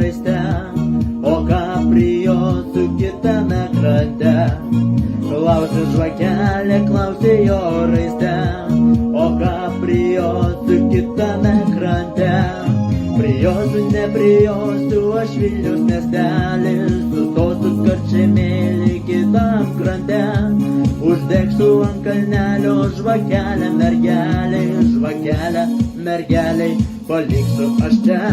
raiste, o kaprijosų kitame krante. Klausi žvakelė, klausi jo raiste, o kaprijosų kitame krante. Prijosiu, neprijosiu, aš Vilniaus miestelis, sustosiu skarčemėlį kitam krante. Uždegsiu ant kalnelio žvakelę mergelei, žvakelę mergelei paliksiu aš čia.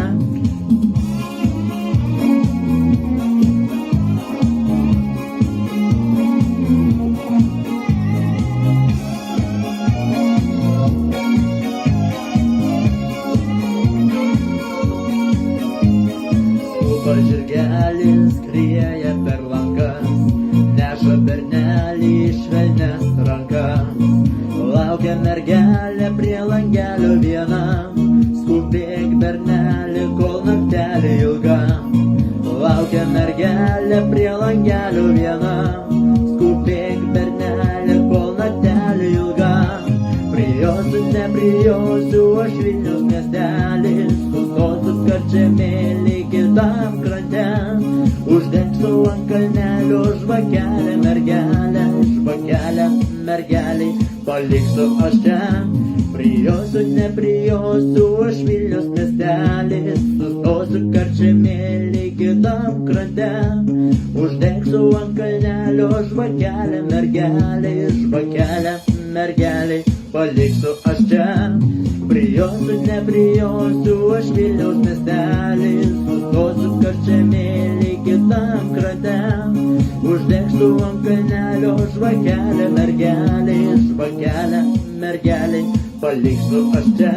Žirgelis skrieja per lankas, neša bernelį švelnes rankas. Laukia mergelė prie langelio viena, skubėk bernelį, kol naktelė ilga. Laukia mergelė prie langelio viena, skubėk bernelį, kol naktelė ilga. Prijosiu, neprijosiu, aš Vilniaus miestelis, sustosiu skarčemėlį kitam krante. Uždegsiu ant kalnelio žvakelę mergelę, žvakelę mergelei paliksiu aš čia. Prijosiu, neprijosiu, aš Vilniaus miestelis, sustosiu skarčemėlį kitam krante. Uždegsiu ant kalnelio žvakelę mergelei, žvakelę mergelei paliksiu aš čia. Prijosiu, neprijosiu, aš Vilniaus miestelis, sustosiu skarčemėlį kitam krante. Uždegsiu ant kalnelio žvakelę mergelei, žvakelę mergelei paliksiu aš čia.